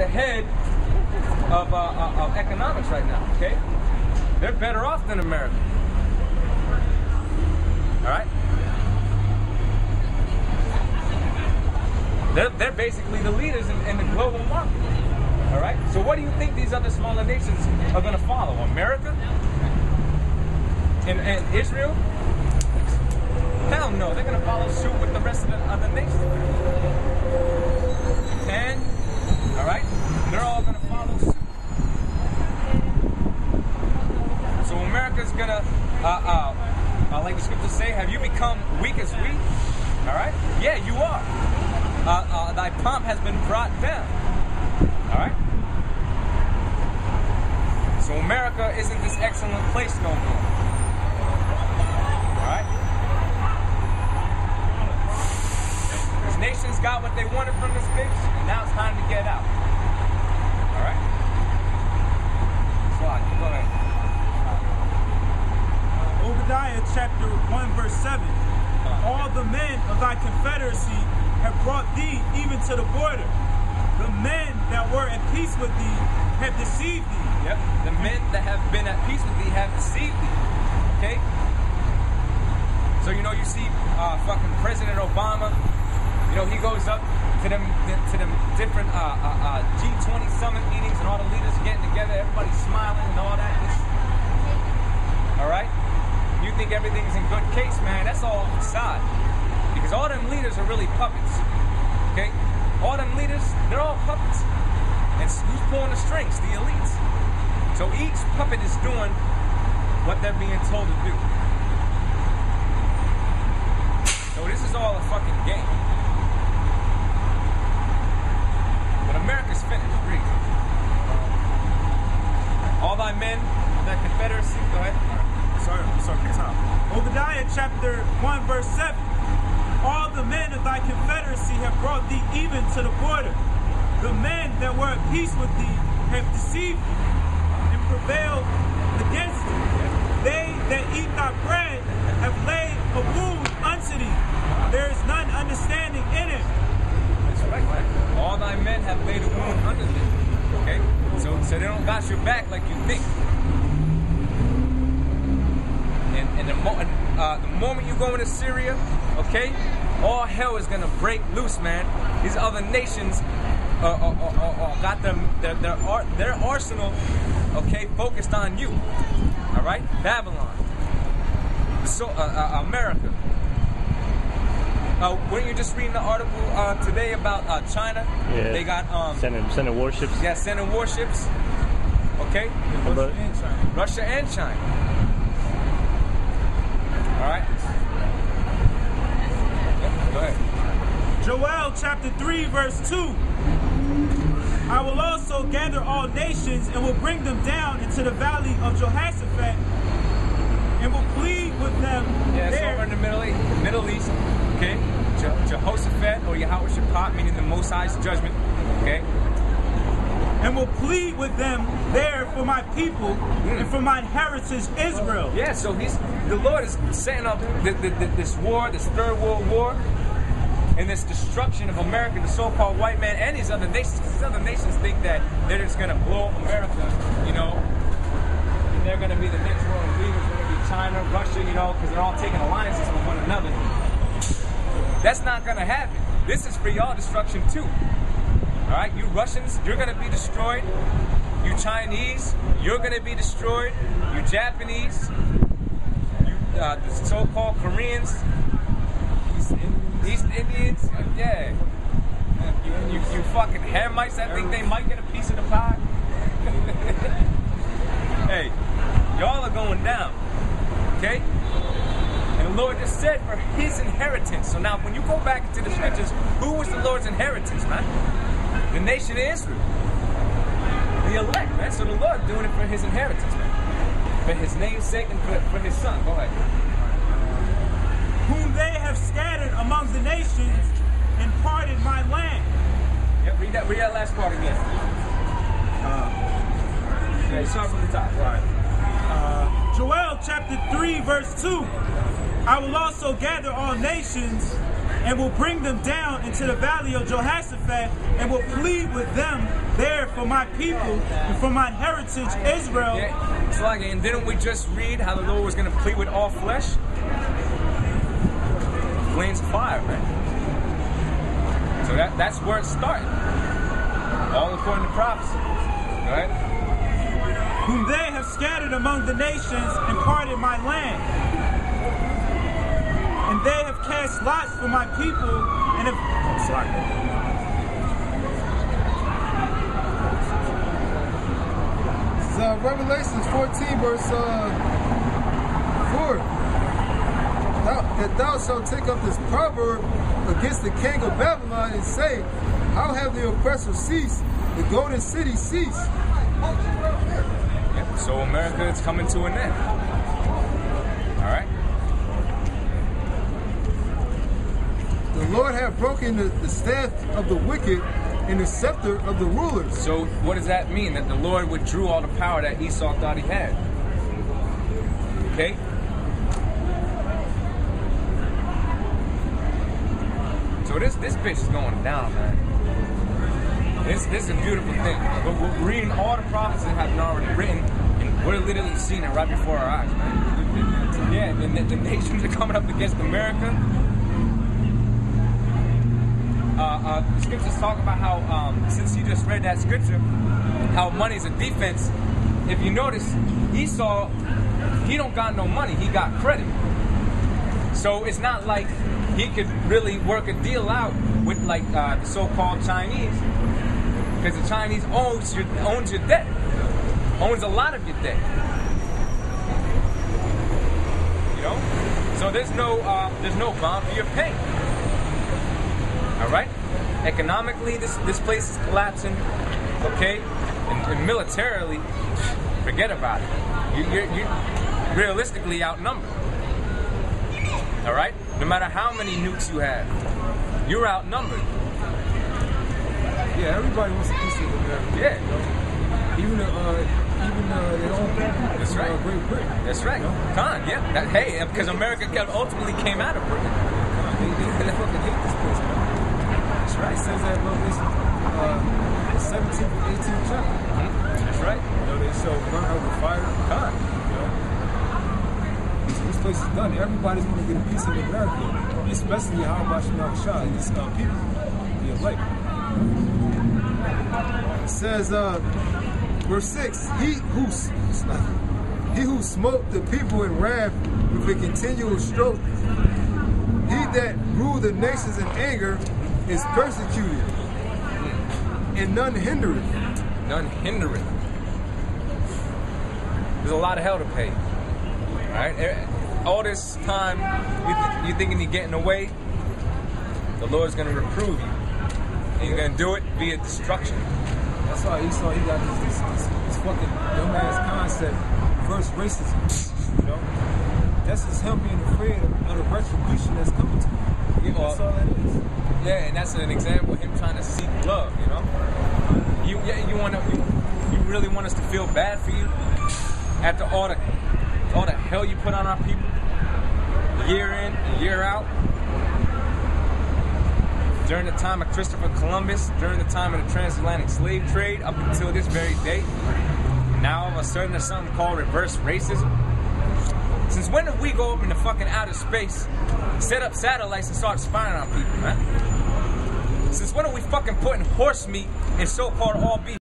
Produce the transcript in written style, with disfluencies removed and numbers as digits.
the head of economics right now, okay? They're better off than America. All right? They're basically the leaders in the global market. All right? So what do you think these other smaller nations are going to follow? America? And Israel? Hell no, they're going to follow suit with the rest of the other nations. Japan, all right? They're all going to follow suit. So America's going to, like the scriptures say, have you become weak as wheat? All right? Yeah, you are. Thy pomp has been brought down. All right? So America isn't this excellent place no more. All right? These nations got what they wanted from this bitch, and now it's time to get out. All right? So go ahead. Obadiah chapter 1 verse 7. All the men of thy confederacy have brought thee even to the border. The men that were at peace with thee have deceived thee. Yep, the men that have been at peace with thee have deceived thee. Okay? So you see fucking President Obama, he goes up to them different G20 summit meetings, and all the leaders getting together, everybody's smiling and all that. All right? You think everything's in good case, man, that's all facade. Because all them leaders are really puppets. Okay? All them leaders, they're all puppets. And who's pulling the strings? The elites. So each puppet is doing what they're being told to do. So this is all a fucking game. But America's finished. Read. All thy men, that confederacy, go ahead. Sorry, top. Obadiah chapter 1 verse 7. All the men of thy confederacy have brought thee even to the border. The men that were at peace with thee have deceived thee and prevailed against thee. They that eat thy bread have laid a wound unto thee. There is none understanding in it. That's right, man. All thy men have laid a wound under thee. Okay? So they don't got your back like you think. And the moment you go into Syria, okay, all hell is gonna break loose, man. These other nations got their arsenal, okay, focused on you. All right, Babylon. So America. Weren't you just reading the article today about China? Yeah. They got sending warships. Yeah, sending warships. Okay. Russia and China. All right. Go ahead. Joel chapter 3 verse 2. I will also gather all nations and will bring them down into the valley of Jehoshaphat and will plead with them it's there. Over in the Middle East. Okay. Jehoshaphat or Yahweh, meaning the Most High's judgment. Okay. And will plead with them there for my people and for my heritage Israel. Yeah, so the Lord is setting up this war, this third world war, and this destruction of America, the so-called white man, and these other nations. Because these other nations think that they're just going to blow up America, and they're going to be the next world leaders. They're going to be China, Russia, because they're all taking alliances with one another. That's not going to happen. This is for y'all destruction too. All right, you Russians, you're going to be destroyed. You Chinese, you're going to be destroyed. You Japanese, you the so-called Koreans, East Indians, yeah. You fucking Hamites, I think they might get a piece of the pie. Hey, y'all are going down, okay? And the Lord just said for his inheritance. So now when you go back into the scriptures, who was the Lord's inheritance, man? The nation of Israel. The elect, man. So the Lord doing it for his inheritance, man. For his name's sake and for his son. Go ahead. Whom they have scattered among the nations and parted my land. Yep, read that last part again. Start from the top. All right. Joel chapter 3 verse 2. I will also gather all nations and will bring them down into the valley of Jehoshaphat and will plead with them there for my people and for my heritage, Israel. Yeah, it's like, and didn't we just read how the Lord was going to plead with all flesh? Flames of fire, man. So that's where it started. All according to prophecy. Right? Whom they have scattered among the nations and parted my land. And they have cast lots for my people and have... I'm sorry. Revelations 14 verse 4. That thou shalt take up this proverb against the king of Babylon and say, how have the oppressor ceased, the golden city ceased? Yeah, so America is coming to an end. Alright? The Lord hath broken the staff of the wicked and the scepter of the rulers. So what does that mean? That the Lord withdrew all the power that Esau thought he had. Okay? So this bitch is going down, man. This is a beautiful thing. We're reading all the prophecies that have been already written, and we're literally seeing it right before our eyes, man. Yeah, the nations are coming up against America. The scriptures talk about how, since you just read that scripture, how money's a defense. If you notice, Esau, he don't got no money, he got credit. So it's not like he could really work a deal out with like the so-called Chinese, because the Chinese owns your debt, owns a lot of your debt. You know, so there's no bond for your pay. All right, economically, this place is collapsing. Okay, and militarily, forget about it. You're realistically outnumbered. All right, no matter how many nukes you have, you're outnumbered. Yeah, everybody wants a piece of America. Yeah, even their own people. That's right. Great Britain. That's right. Con, yeah. Hey, because America ultimately came out of Britain. They fucking hate this place, man. That's right. It says that Revelation 17th and 18th chapter. That's right. You know, they shall burn out with fire. Con. You know? So this place is done. Everybody's going to get a piece of America, especially how about Shah and these people, the elect. It says, verse 6, he who smote the people in wrath with a continual stroke, he that ruled the nations in anger is persecuted, and none hindereth. None hindereth. There's a lot of hell to pay. All right? All this time, you thinking you're getting away, the Lord's going to reprove you. And you're going to do it via destruction. That's why Esau, he got this fucking dumbass concept, reverse racism. You know? That's just him being afraid of the retribution that's coming to him. That's all that is. Yeah, and that's an example of him trying to seek love, you know? You really want us to feel bad for you? After all the hell you put on our people, year in, year out? During the time of Christopher Columbus, during the time of the transatlantic slave trade, up until this very day, now all of a sudden there's something called reverse racism. Since when did we go up into fucking outer space, set up satellites and start spying on people, man? Since when are we fucking putting horse meat in so-called all beef